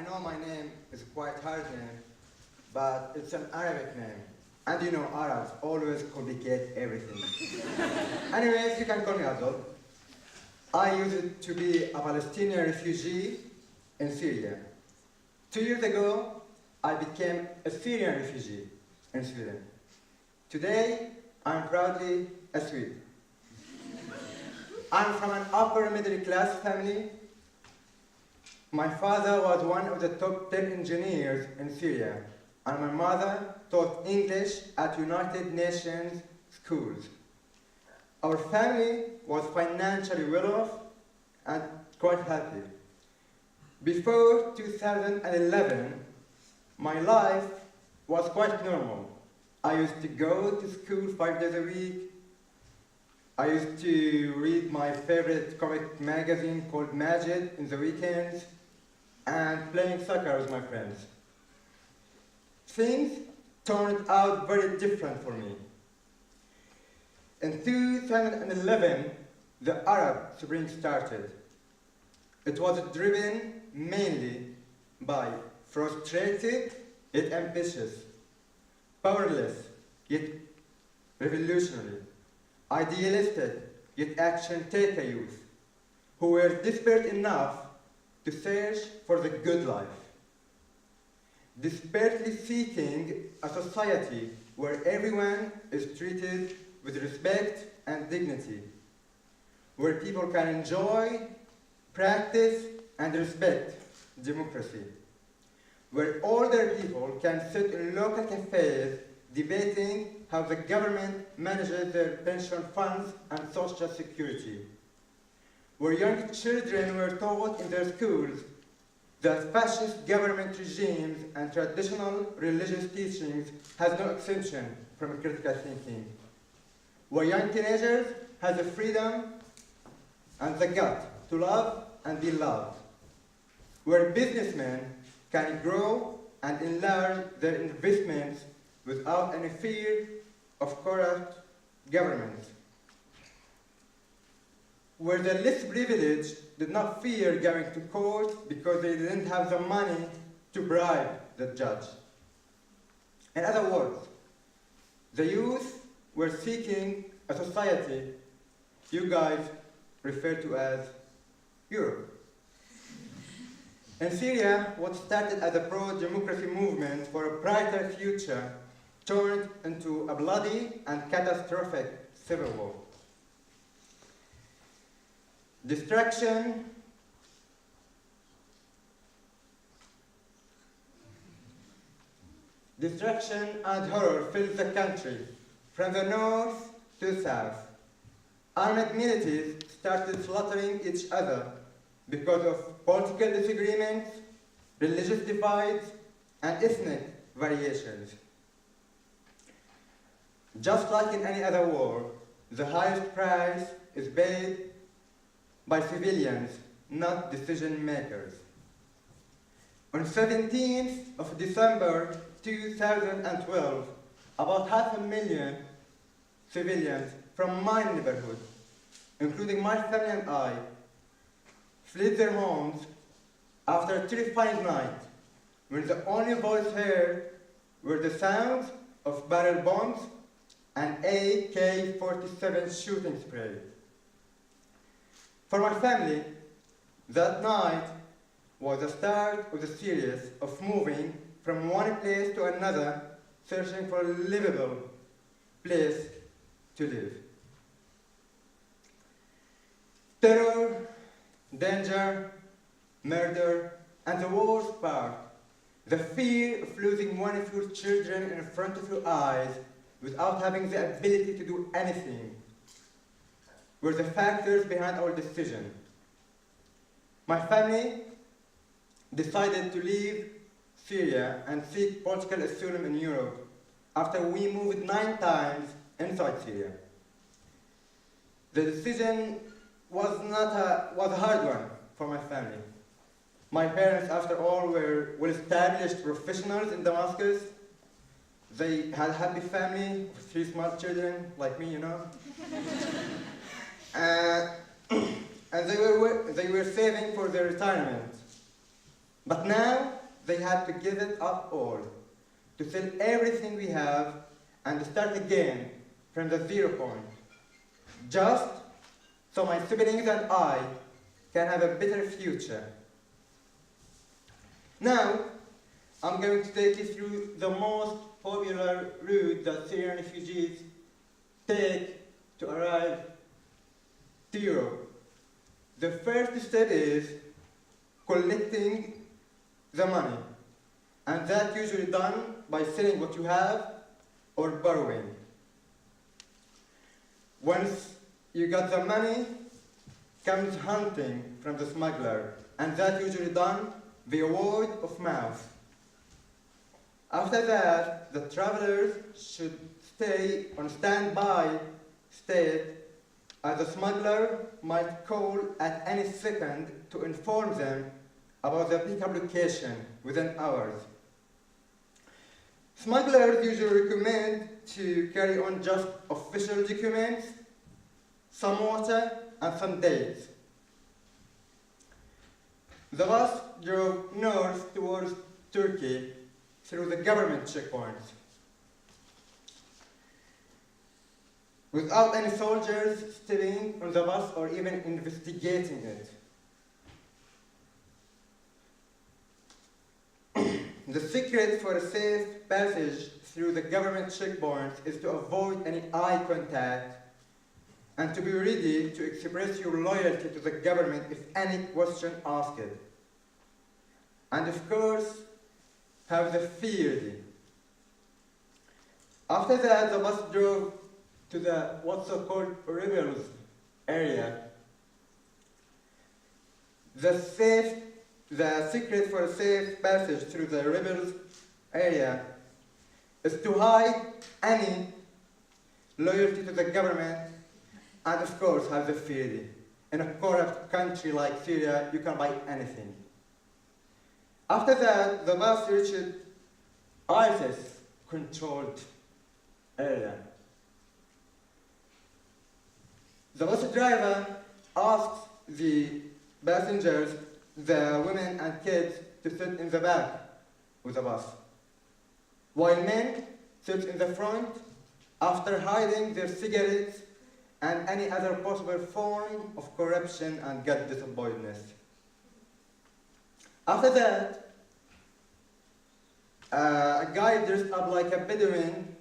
I know my name is quite hard name, but it's an Arabic name. And you know, Arabs always complicate everything. Anyways, you can call me Abdul. I used to be a Palestinian refugee in Syria. 2 years ago, I became a Syrian refugee in Sweden. Today, I'm proudly a Swede. I'm from an upper middle class family. My father was one of the top 10 engineers in Syria, and my mother taught English at United Nations schools. Our family was financially well off and quite happy. Before 2011, my life was quite normal. I used to go to school 5 days a week. I used to read my favorite comic magazine called Majid in the weekends and playing soccer with my friends. Things turned out very different for me. In 2011, the Arab Spring started. It was driven mainly by frustrated yet ambitious, powerless yet revolutionary, idealistic yet action-taker youth who were desperate enough to search for the good life, desperately seeking a society where everyone is treated with respect and dignity, where people can enjoy, practice, and respect democracy, where older people can sit in local cafes debating how the government manages their pension funds and social security, where young children were taught in their schools that fascist government regimes and traditional religious teachings has no exemption from critical thinking, where young teenagers have the freedom and the gut to love and be loved, where businessmen can grow and enlarge their investments without any fear of corrupt governments, where the less privileged did not fear going to court because they didn't have the money to bribe the judge. In other words, the youth were seeking a society you guys refer to as Europe. In Syria, what started as a pro-democracy movement for a brighter future turned into a bloody and catastrophic civil war. Destruction and horror filled the country, from the north to the south. Armed militias started slaughtering each other because of political disagreements, religious divides, and ethnic variations. Just like in any other war, the highest price is paid by civilians, not decision makers. On 17th of December 2012, about 500,000 civilians from my neighborhood, including my family and I, fled their homes after a terrifying night when the only voice heard were the sounds of barrel bombs and AK-47 shooting spray. For my family, that night was the start of the series of moving from one place to another, searching for a livable place to live. Terror, danger, murder, and the worst part, the fear of losing one of your children in front of your eyes without having the ability to do anything, were the factors behind our decision. My family decided to leave Syria and seek political asylum in Europe after we moved 9 times inside Syria. The decision was a hard one for my family. My parents, after all, were well-established professionals in Damascus. They had a happy family with 3 smart children, like me, you know. And they were saving for their retirement. But now they had to give it up all, to sell everything we have and start again from the 0 point, just so my siblings and I can have a better future. Now, I'm going to take you through the most popular route that Syrian refugees take to arrive to Europe. The first step is collecting the money, and that's usually done by selling what you have or borrowing. Once you got the money, comes hunting from the smuggler, and that's usually done via word of mouth. After that, the travelers should stay on standby state, as the smuggler might call at any second to inform them about the pickup location within hours. Smugglers usually recommend to carry on just official documents, some water, and some dates. The bus drove north towards Turkey through the government checkpoints, without any soldiers stepping on the bus or even investigating it. The secret for a safe passage through the government checkpoints is to avoid any eye contact and to be ready to express your loyalty to the government if any question asked. And of course, have the fear. After that, the bus drove to the what's so-called rebels area. The secret for a safe passage through the rebels area is to hide any loyalty to the government and, of course, have the fear. In a corrupt country like Syria, you can buy anything. After that, the bus reached ISIS-controlled area. The bus driver asked the passengers, the women and kids, to sit in the back of the bus, while men sit in the front after hiding their cigarettes and any other possible form of corruption and gut disappointment. After that, a guy dressed up like a Bedouin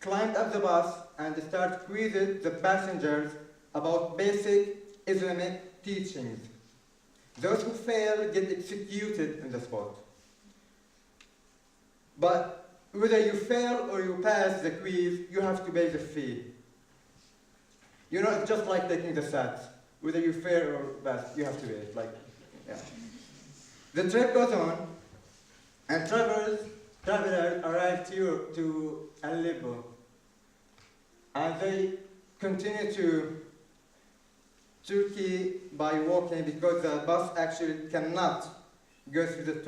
climbed up the bus and started quizzing the passengers about basic Islamic teachings. Those who fail get executed in the spot. But whether you fail or you pass the quiz, you have to pay the fee. You know, it's just like taking the SAT. Whether you fail or pass, you have to pay it. Yeah. The trip goes on, and travelers arrive to Aleppo, and they continue to Turkey by walking because the bus actually cannot go through the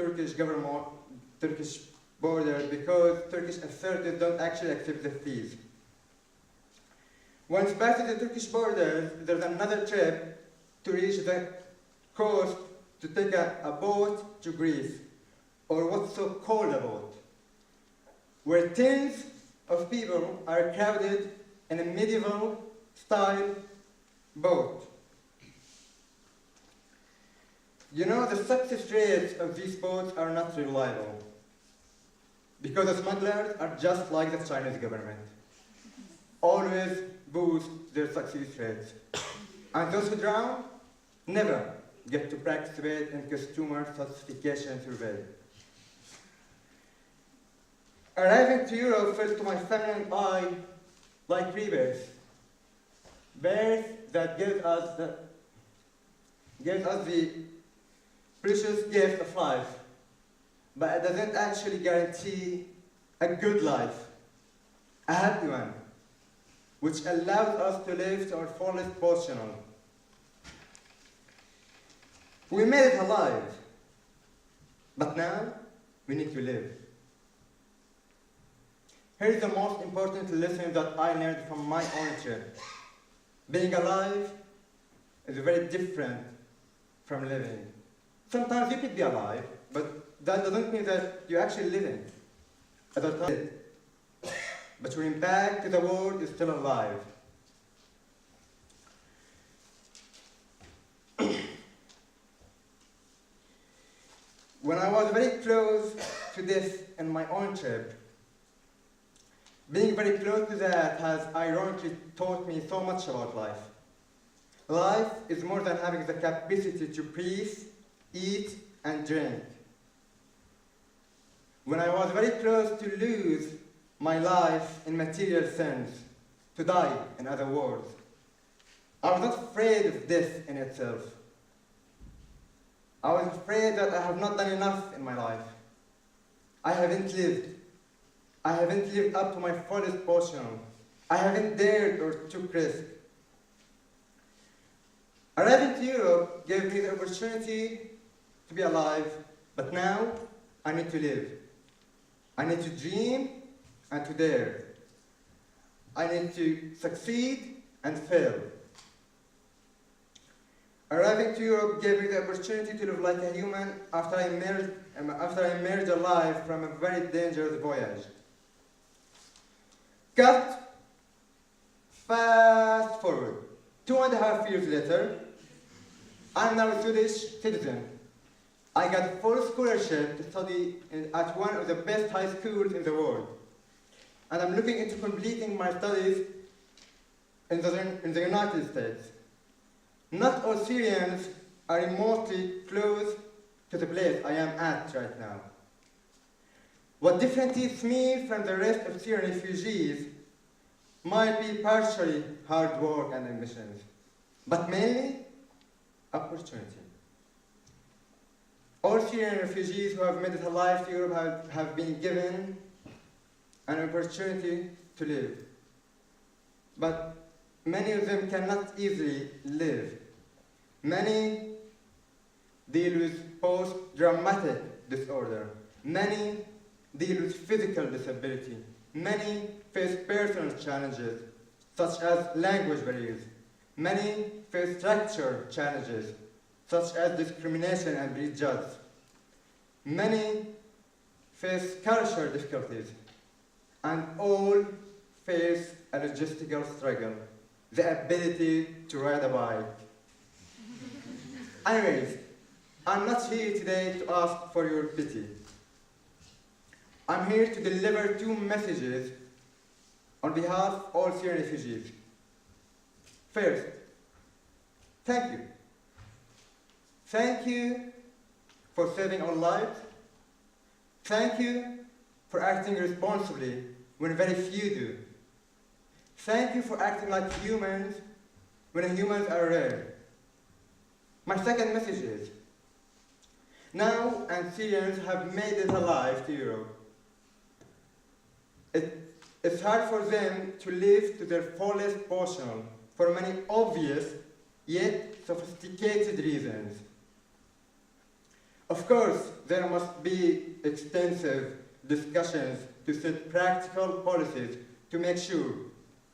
Turkish border because Turkish authorities don't actually accept the fees. Once past the Turkish border, there's another trip to reach the coast to take a boat to Greece, or what's so called a boat, where tens of people are crowded in a medieval style boat. You know, the success rates of these boats are not reliable because the smugglers are just like the Chinese government, always boost their success rates. And those who drown never get to participate in customer satisfaction survey. Arriving to Europe felt to my family and I like rebirth. Birth that gives us the precious gift of life, but it doesn't actually guarantee a good life, a happy one, which allows us to live to our fullest potential. We made it alive, but now we need to live. Here's the most important lesson that I learned from my own trip. Being alive is very different from living. Sometimes you could be alive, but that doesn't mean that you're actually living. Other times, but your impact to the world is still alive. When I was very close to this in my own trip, being very close to that has ironically taught me so much about life. Life is more than having the capacity to breathe, eat, and drink. When I was very close to lose my life in material sense, to die, in other words, I was not afraid of death in itself. I was afraid that I have not done enough in my life. I haven't lived. I haven't lived up to my fullest potential. I haven't dared or took risk. Arriving to Europe gave me the opportunity to be alive, but now I need to live. I need to dream and to dare. I need to succeed and fail. Arriving to Europe gave me the opportunity to live like a human after I emerged alive from a very dangerous voyage. Cut, fast forward. 2.5 years later, I'm now a Swedish citizen. I got full scholarship to study at one of the best high schools in the world. And I'm looking into completing my studies in the United States. Not all Syrians are remotely close to the place I am at right now. What differentiates me from the rest of Syrian refugees might be partially hard work and ambitions, but mainly opportunity. All Syrian refugees who have made it alive to Europe have been given an opportunity to live. But many of them cannot easily live. Many deal with post-traumatic disorder. Many deal with physical disability. Many face personal challenges, such as language barriers. Many face structural challenges, such as discrimination and prejudice. Many face cultural difficulties, and all face a logistical struggle, the ability to ride a bike. Anyways, I'm not here today to ask for your pity. I'm here to deliver two messages on behalf of all Syrian refugees. First, thank you. Thank you for saving our lives. Thank you for acting responsibly when very few do. Thank you for acting like humans when humans are rare. My second message is, now Syrians have made it alive to Europe. It's hard for them to live to their fullest potential for many obvious yet sophisticated reasons. Of course, there must be extensive discussions to set practical policies to make sure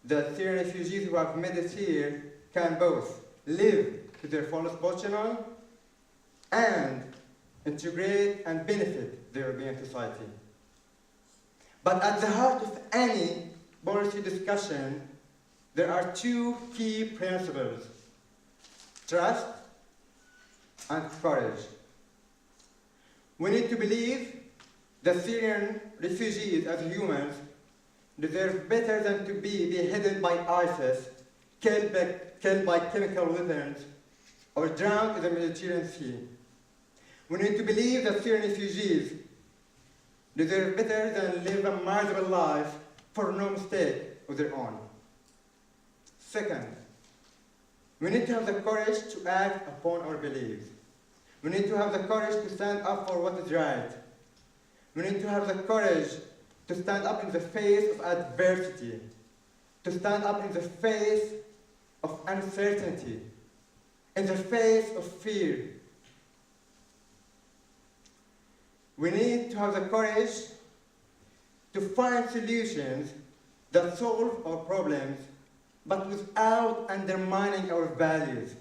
that Syrian refugees who have made it here can both live to their fullest potential and integrate and benefit the European society. But at the heart of any policy discussion, there are two key principles: trust and courage. We need to believe that Syrian refugees as humans deserve better than to be beheaded by ISIS, killed by chemical weapons, or drowned in the Mediterranean Sea. We need to believe that Syrian refugees deserve better than live a miserable life for no mistake of their own. Second, we need to have the courage to act upon our beliefs. We need to have the courage to stand up for what is right. We need to have the courage to stand up in the face of adversity, to stand up in the face of uncertainty, in the face of fear. We need to have the courage to find solutions that solve our problems, but without undermining our values.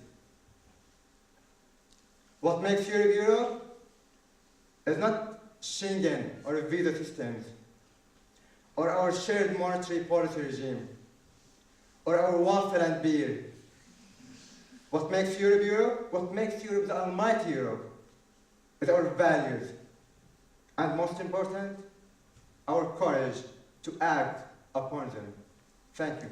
What makes Europe Europe is not Schengen or visa systems, or our shared monetary policy regime, or our waffle and beer. What makes Europe Europe? What makes Europe the almighty Europe is our values, and most important, our courage to act upon them. Thank you.